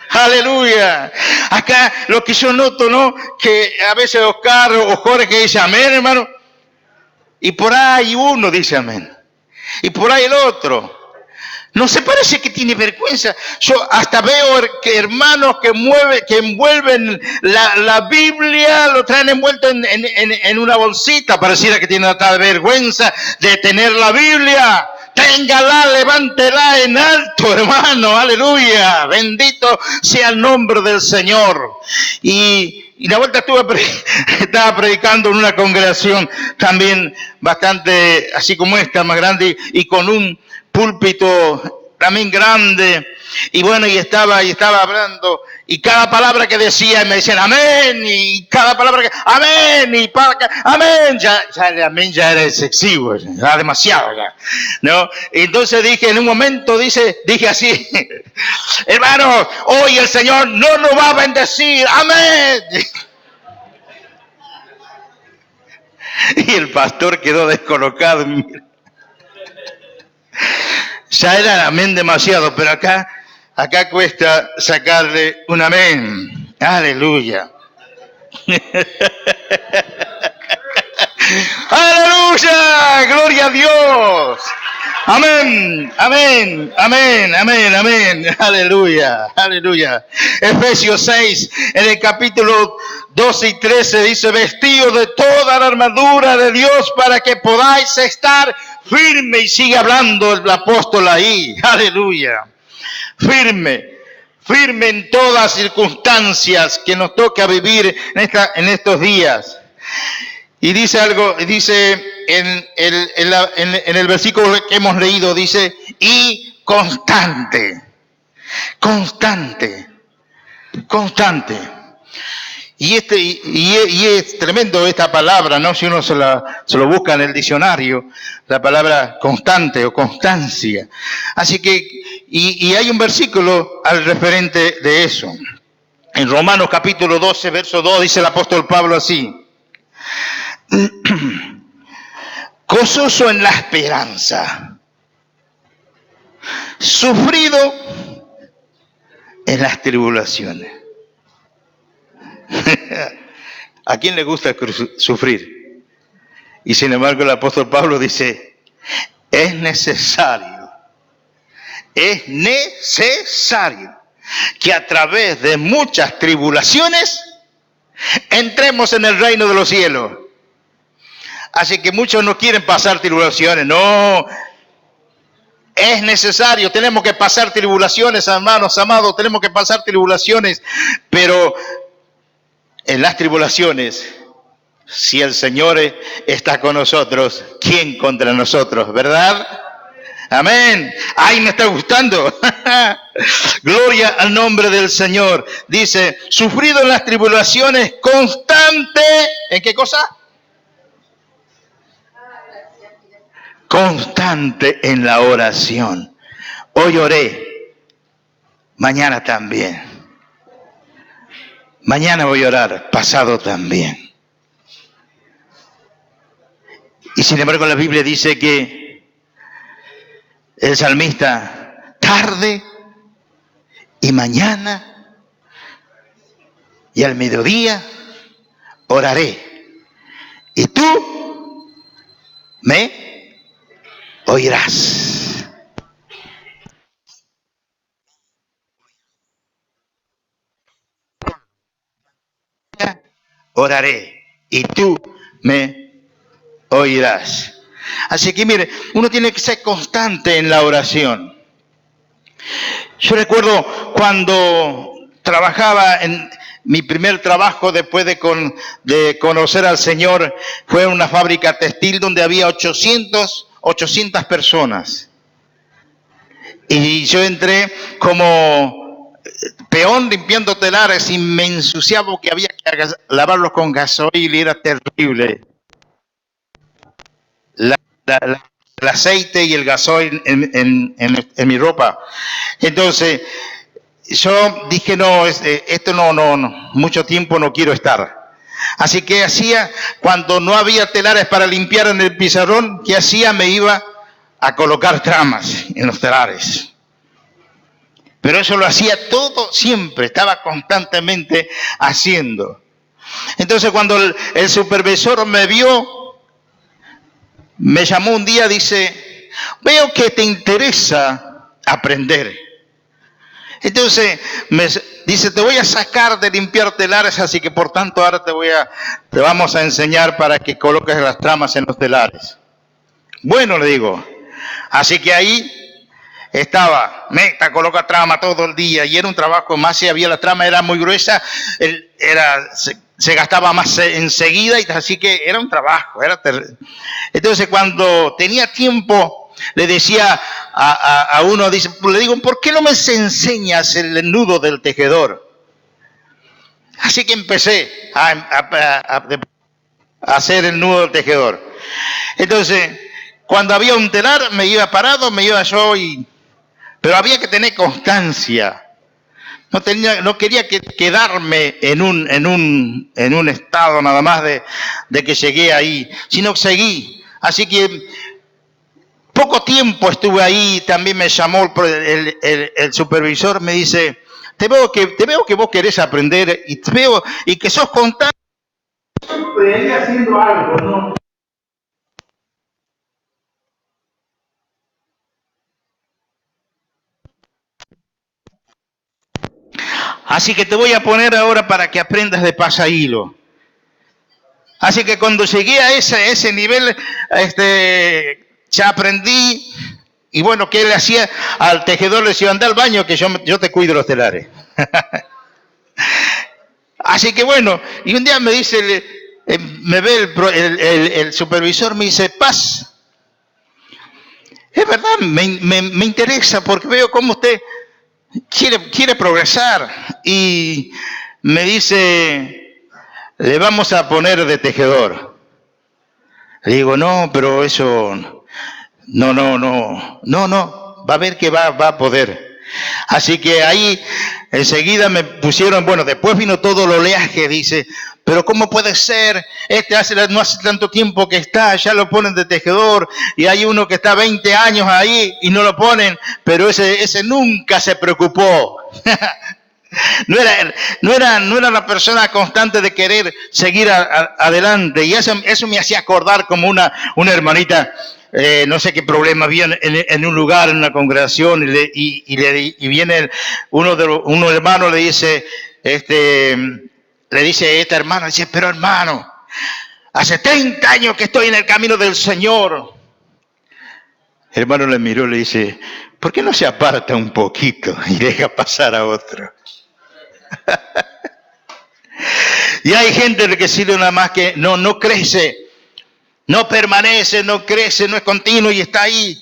Aleluya. Acá lo que yo noto, ¿no? Que a veces Oscar o Jorge dice amén, hermano. Y por ahí uno dice amén. Y por ahí el otro. No se parece que tiene vergüenza. Yo hasta veo que hermanos que envuelven la Biblia, lo traen envuelto en una bolsita. Pareciera que tienen tal vergüenza de tener la Biblia. Téngala, levántela en alto, hermano, aleluya, bendito sea el nombre del Señor. Y la vuelta estaba predicando en una congregación también bastante, así como esta, más grande, y con un púlpito también grande. Y bueno, y estaba hablando, y cada palabra que decía me decían amén, y cada palabra que amén, y amén, ya el amén ya era excesivo, era demasiado ya, ¿no? Entonces dije, en un momento dije así, hermano, hoy el Señor no nos va a bendecir, amén. Y el pastor quedó descolocado. Ya era el amén demasiado, pero acá cuesta sacarle un amén. Aleluya. Aleluya. Gloria a Dios. Amén, amén, amén, amén, amén. Aleluya, aleluya. Efesios 6, en el capítulo 12 y 13 dice, vestidos de toda la armadura de Dios para que podáis estar firme. Y sigue hablando el apóstol ahí. Aleluya. Firme en todas circunstancias que nos toca vivir en estos días. Y dice algo, dice en el versículo que hemos leído, dice, y constante. Y es tremendo esta palabra, ¿no? Si uno se lo busca en el diccionario, la palabra constante o constancia. Así que, y hay un versículo al referente de eso. En Romanos capítulo 12, verso 2, dice el apóstol Pablo así. Gozoso en la esperanza, sufrido en las tribulaciones. ¿A quién le gusta sufrir? Y sin embargo el apóstol Pablo dice, es necesario que a través de muchas tribulaciones entremos en el reino de los cielos. Así que muchos no quieren pasar tribulaciones. No, es necesario, tenemos que pasar tribulaciones, hermanos amados, tenemos que pasar tribulaciones. Pero en las tribulaciones, si el Señor está con nosotros, ¿quién contra nosotros? ¿Verdad? Amén. Ay, me está gustando. Gloria al nombre del Señor. Dice, sufrido en las tribulaciones, constante. ¿En qué cosa? Constante en la oración. Hoy oré, mañana también. Mañana voy a orar, pasado también. Y sin embargo la Biblia dice que el salmista, tarde y mañana y al mediodía oraré. Y tú me oirás. Oraré y tú me oirás. Así que mire, uno tiene que ser constante en la oración. Yo recuerdo cuando trabajaba en mi primer trabajo después de conocer al Señor, fue en una fábrica textil donde había 800 personas. Y yo entré como peón limpiando telares y me ensuciaba porque había que lavarlos con gasoil y era terrible. El aceite y el gasoil en mi ropa. Entonces, yo dije, no, esto no, mucho tiempo no quiero estar. Así que hacía, cuando no había telares para limpiar en el pizarrón, ¿qué hacía? Me iba a colocar tramas en los telares. Pero eso lo hacía todo siempre, estaba constantemente haciendo. Entonces cuando el supervisor me vio, me llamó un día, dice, veo que te interesa aprender. Entonces me dice, te voy a sacar de limpiar telares, así que por tanto ahora te vamos a enseñar para que coloques las tramas en los telares. Bueno, le digo, así que ahí estaba, meta, coloca trama todo el día, y era un trabajo más, si había la trama, era muy gruesa, se gastaba más enseguida, y así que era un trabajo, entonces cuando tenía tiempo, le decía a uno, le digo, ¿por qué no me enseñas el nudo del tejedor? Así que empecé a hacer el nudo del tejedor. Entonces, cuando había un telar, me iba parado, me iba yo, pero había que tener constancia. No quería quedarme en un estado nada más de que llegué ahí, sino que seguí. Así que poco tiempo estuve ahí, también me llamó el supervisor, me dice, te veo que vos querés aprender y te veo y que sos constante. Estoy haciendo algo, ¿no? Así que te voy a poner ahora para que aprendas de pasahilo. Así que cuando llegué a ese nivel, ya aprendí. Y bueno, ¿qué le hacía? Al tejedor le decía, anda al baño que yo te cuido los telares. Así que bueno, y un día me dice, me ve el supervisor, me dice, Paz, es verdad, me interesa porque veo cómo usted quiere progresar. Y me dice, le vamos a poner de tejedor. Le digo, no, pero eso... No, va a ver que va a poder. Así que ahí enseguida me pusieron, bueno, después vino todo el oleaje, dice, pero ¿cómo puede ser? No hace tanto tiempo que está, ya lo ponen de tejedor, y hay uno que está 20 años ahí y no lo ponen, pero ese nunca se preocupó. No era la persona constante de querer seguir adelante, y eso me hacía acordar como una hermanita. No sé qué problema había en un lugar, en una congregación, y viene uno de los hermanos, le dice esta hermana, dice, pero hermano, hace 30 años que estoy en el camino del Señor. El hermano le miró y le dice, ¿por qué no se aparta un poquito y deja pasar a otro? Y hay gente que sirve nada más que no crece, no permanece, no crece, no es continuo y está ahí.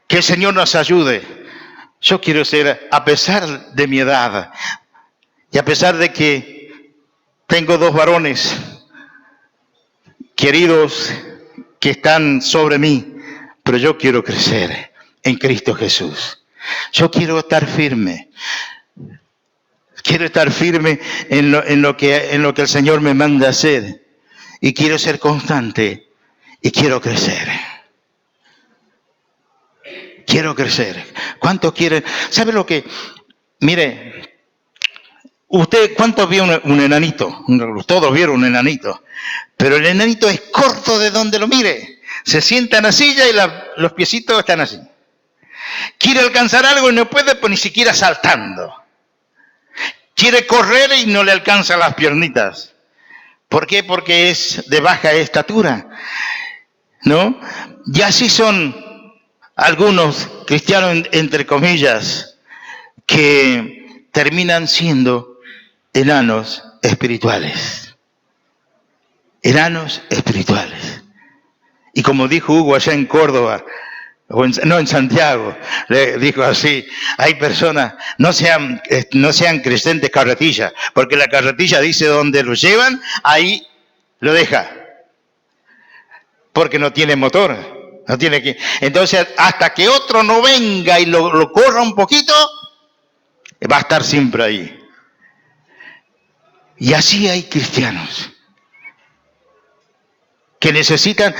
Que el Señor nos ayude. Yo quiero ser, a pesar de mi edad, y a pesar de que tengo 2 varones queridos que están sobre mí, pero yo quiero crecer en Cristo Jesús. Yo quiero estar firme. Quiero estar firme en lo que el Señor me manda hacer. Y quiero ser constante. Y quiero crecer. Quiero crecer. ¿Cuántos quieren? ¿Sabe lo que? Mire, usted, ¿cuántos vieron un enanito? Todos vieron un enanito. Pero el enanito es corto de donde lo mire. Se sienta en la silla y los piecitos están así. Quiere alcanzar algo y no puede, pues ni siquiera saltando. Quiere correr y no le alcanzan las piernitas. ¿Por qué? Porque es de baja estatura, ¿no? Y así son algunos cristianos, entre comillas, que terminan siendo enanos espirituales. Enanos espirituales. Y como dijo Hugo allá en Córdoba, en Santiago, le dijo así, hay personas, no sean creyentes carretilla, porque la carretilla dice donde lo llevan, ahí lo deja, porque no tiene motor, no tiene que. Entonces, hasta que otro no venga y lo corra un poquito, va a estar siempre ahí. Y así hay cristianos que necesitan,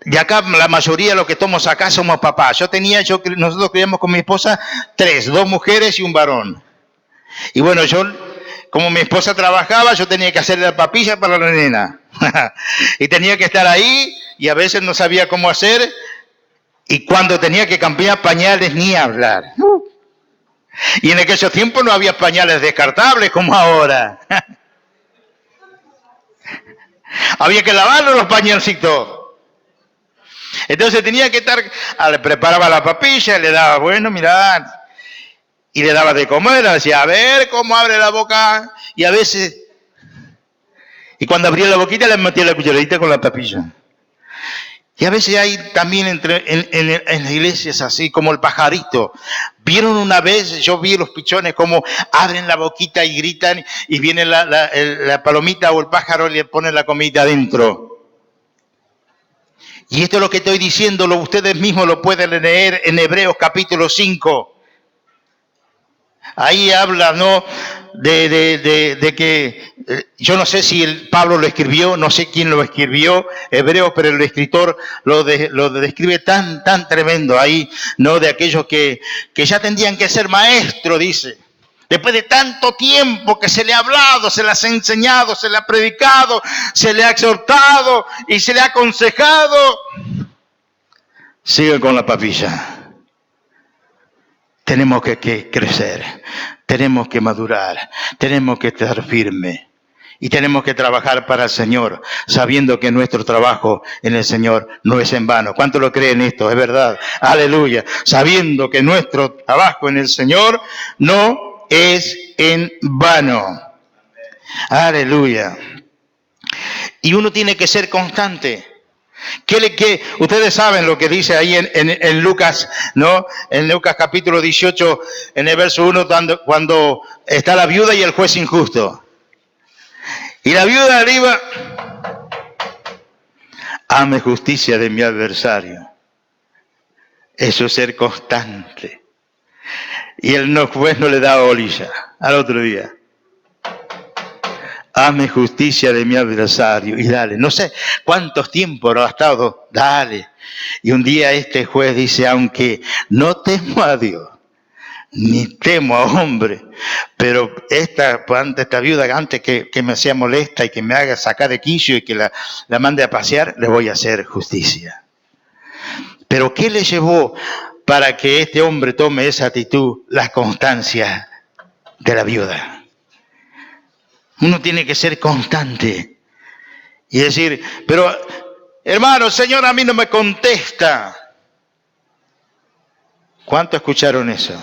y acá la mayoría de los que estamos acá somos papás. Nosotros criamos con mi esposa 2 mujeres y un varón. Y bueno, como mi esposa trabajaba, yo tenía que hacerle la papilla para la nena. Y tenía que estar ahí, y a veces no sabía cómo hacer, y cuando tenía que cambiar pañales, ni hablar. Y en aquellos tiempos no había pañales descartables como ahora. Había que lavarlos los pañalcitos. Entonces tenía que estar, le preparaba la papilla, le daba, bueno, mirad, y le daba de comer, le decía, a ver cómo abre la boca, y a veces, y cuando abría la boquita le metía la cucharadita con la papilla. Y a veces hay también en las iglesias así, como el pajarito. ¿Vieron una vez? Yo vi los pichones como abren la boquita y gritan, y viene la palomita o el pájaro y le pone la comida adentro. Y esto es lo que estoy diciendo, ustedes mismos lo pueden leer en Hebreos capítulo 5. Ahí habla, ¿no?, de que, yo no sé si Pablo lo escribió, no sé quién lo escribió, Hebreos, pero el escritor lo describe tan tremendo ahí, ¿no?, de aquellos que ya tendrían que ser maestros, dice. Después de tanto tiempo que se le ha hablado, se les ha enseñado, se le ha predicado, se le ha exhortado y se le ha aconsejado, sigue con la papilla. Tenemos que crecer, tenemos que madurar, tenemos que estar firmes y tenemos que trabajar para el Señor, sabiendo que nuestro trabajo en el Señor no es en vano. ¿Cuántos lo creen esto? Es verdad. Aleluya. Sabiendo que nuestro trabajo en el Señor no es en vano. Aleluya. Y uno tiene que ser constante. Ustedes saben lo que dice ahí en Lucas, ¿no? En Lucas capítulo 18, en el verso 1, cuando está la viuda y el juez injusto. Y la viuda arriba, ame justicia de mi adversario. Eso es ser constante. Y el juez no le da bolilla al otro día. Ame justicia de mi adversario y dale. No sé cuántos tiempos ha estado, dale. Y un día este juez dice, aunque no temo a Dios, ni temo a hombre, pero esta viuda, antes que me sea molesta y que me haga sacar de quicio y que la mande a pasear, le voy a hacer justicia. Pero ¿qué le llevó para que este hombre tome esa actitud? La constancia de la viuda. Uno tiene que ser constante y decir, pero hermano, el Señor a mí no me contesta. ¿Cuántos escucharon eso?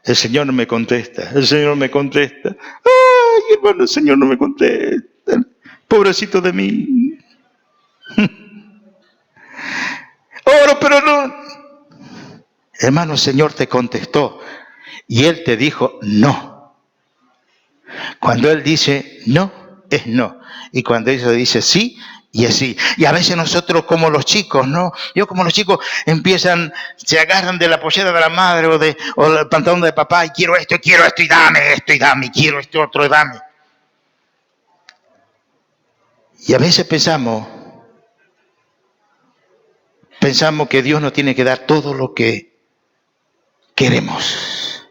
El Señor no me contesta, el Señor no me contesta. Ay, hermano, el Señor no me contesta. Pobrecito de mí. Oro, pero no. Hermano, el Señor te contestó y Él te dijo no. Cuando Él dice no, es no. Y cuando Él dice sí, y es sí. Y a veces nosotros como los chicos, ¿no? Como los chicos se agarran de la pollera de la madre o del pantalón de papá y quiero esto, y dame, y quiero esto otro, y dame. Y a veces pensamos que Dios nos tiene que dar todo lo que queremos.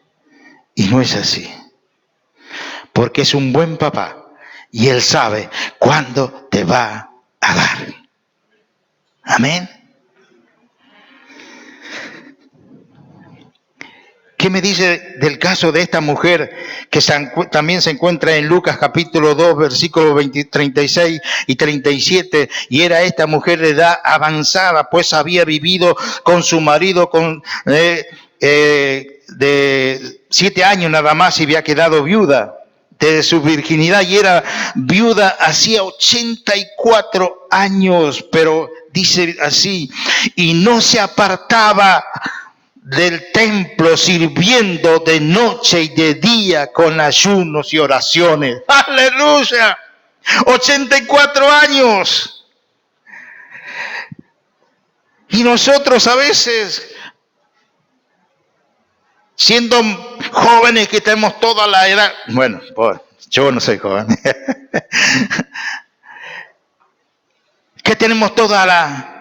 Y no es así. Porque es un buen papá y Él sabe cuándo te va a dar. Amén. ¿Qué me dice del caso de esta mujer que también se encuentra en Lucas capítulo 2, versículos 36 y 37? Y era esta mujer de edad avanzada, pues había vivido con su marido de 7 años nada más y había quedado viuda de su virginidad y era viuda hacía 84 años, pero dice así, y no se apartaba del templo sirviendo de noche y de día con ayunos y oraciones. ¡Aleluya! 84 años. Y nosotros a veces, siendo jóvenes que tenemos toda la edad, bueno, Yo no soy joven. Que tenemos toda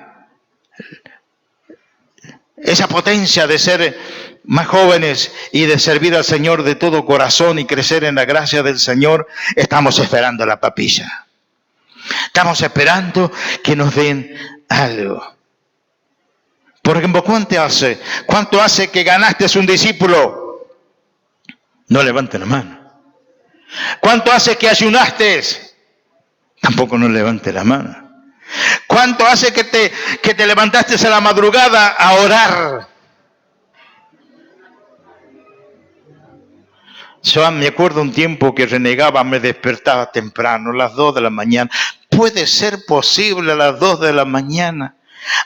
esa potencia de ser más jóvenes y de servir al Señor de todo corazón y crecer en la gracia del Señor. Estamos esperando la papilla. Estamos esperando que nos den algo. Por ejemplo, ¿cuánto hace que ganaste un discípulo? No levanten la mano. ¿Cuánto hace que ayunaste? Tampoco no levante la mano. ¿Cuánto hace que te levantaste a la madrugada a orar? Yo me acuerdo un tiempo que renegaba, me despertaba temprano, a las 2 de la mañana. ¿Puede ser posible a las 2 de la mañana?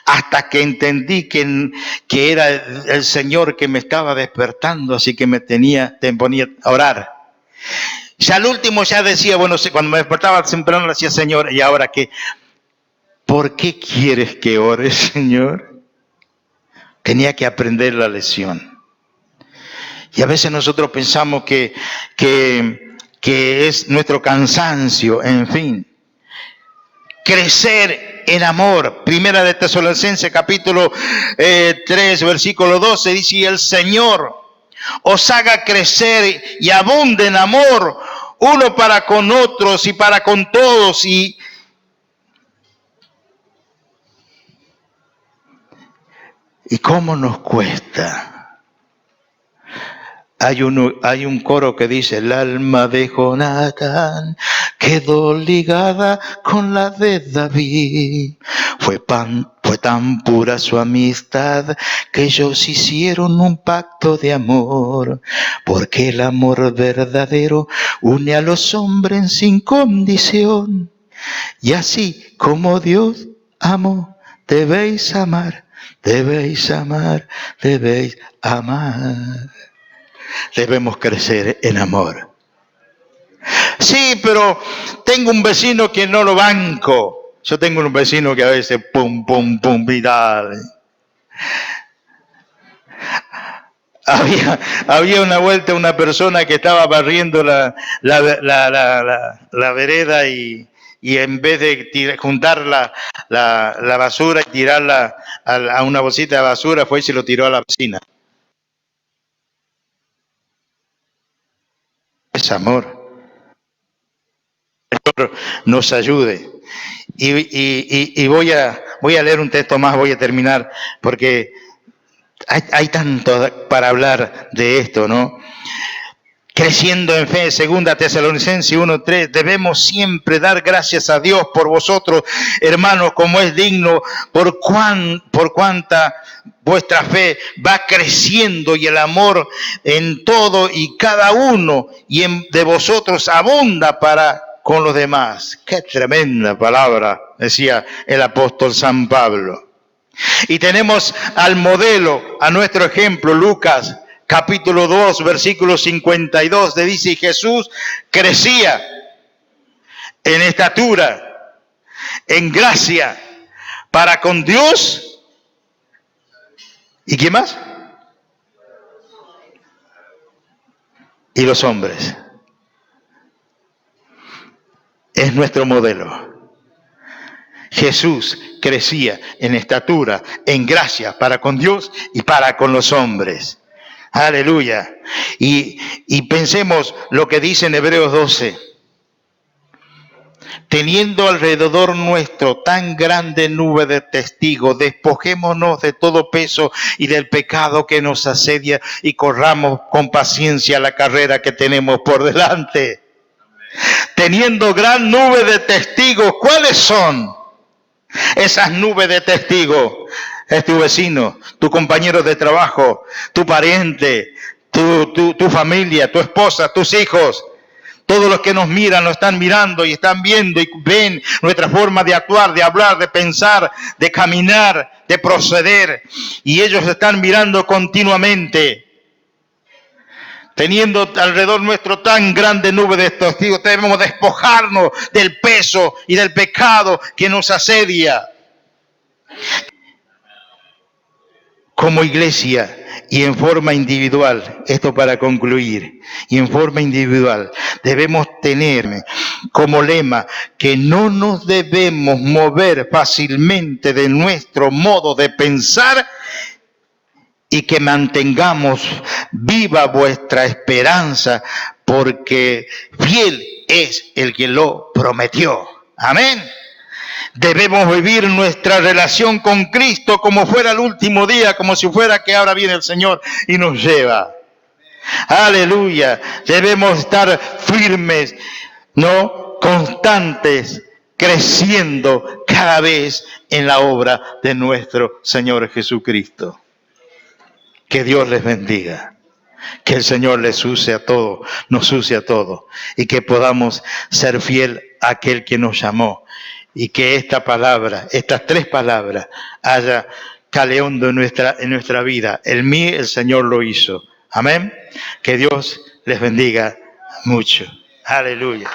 Hasta que entendí que era el Señor que me estaba despertando, así que me ponía a orar. Y al último ya decía, bueno, cuando me despertaba temprano decía, Señor, ¿y ahora qué? ¿Por qué quieres que ore, Señor? Tenía que aprender la lección. Y a veces nosotros pensamos que es nuestro cansancio, en fin. Crecer en amor. Primera de Tesalonicenses, capítulo 3, versículo 12, dice, y el Señor os haga crecer y abunde en amor, uno para con otros y para con todos. ¿Y cómo nos cuesta? Hay un coro que dice, el alma de Jonatán quedó ligada con la de David. Fue tan pura su amistad que ellos hicieron un pacto de amor. Porque el amor verdadero une a los hombres sin condición. Y así como Dios amó, debéis amar, debéis amar, debéis amar. Debemos crecer en amor. Sí, pero tengo un vecino que no lo banco. Yo tengo un vecino que a veces pum, pum, pum, y dale. Había una vuelta una persona que estaba barriendo la vereda y en vez de juntar la basura y tirarla a una bolsita de basura, fue y se lo tiró a la vecina. Es amor. El Señor nos ayude. Y voy a leer un texto más, voy a terminar, porque hay tanto para hablar de esto, ¿no? Creciendo en fe, 2 Tesalonicenses 1:3, debemos siempre dar gracias a Dios por vosotros, hermanos, como es digno, por cuanta vuestra fe va creciendo y el amor en todo y cada uno de vosotros abunda para con los demás. Qué tremenda palabra, decía el apóstol San Pablo. Y tenemos al modelo, a nuestro ejemplo, Lucas capítulo 2, versículo 52, dice, y Jesús crecía en estatura, en gracia, para con Dios. ¿Y quién más? Y los hombres. Es nuestro modelo. Jesús crecía en estatura, en gracia, para con Dios y para con los hombres. Aleluya. Y pensemos lo que dice en Hebreos 12. Teniendo alrededor nuestro tan grande nube de testigos, despojémonos de todo peso y del pecado que nos asedia y corramos con paciencia la carrera que tenemos por delante. Teniendo gran nube de testigos, ¿cuáles son esas nubes de testigos? Es tu vecino, tu compañero de trabajo, tu pariente, tu familia, tu esposa, tus hijos. Todos los que nos miran, nos están mirando y están viendo y ven nuestra forma de actuar, de hablar, de pensar, de caminar, de proceder. Y ellos están mirando continuamente. Teniendo alrededor nuestro tan grande nube de testigos, debemos despojarnos del peso y del pecado que nos asedia. Como iglesia y en forma individual, esto para concluir, y en forma individual, debemos tener como lema que no nos debemos mover fácilmente de nuestro modo de pensar y que mantengamos viva vuestra esperanza, porque fiel es el que lo prometió. Amén. Debemos vivir nuestra relación con Cristo como fuera el último día, como si fuera que ahora viene el Señor y nos lleva. Aleluya. Debemos estar firmes, ¿no? Constantes, creciendo cada vez en la obra de nuestro Señor Jesucristo. Que Dios les bendiga. Que el Señor les use a todos, nos use a todos, y que podamos ser fiel a aquel que nos llamó, y que esta palabra, estas 3 palabras, haya caleondo en nuestra vida. En mí el Señor lo hizo. Amén. Que Dios les bendiga mucho. Aleluya.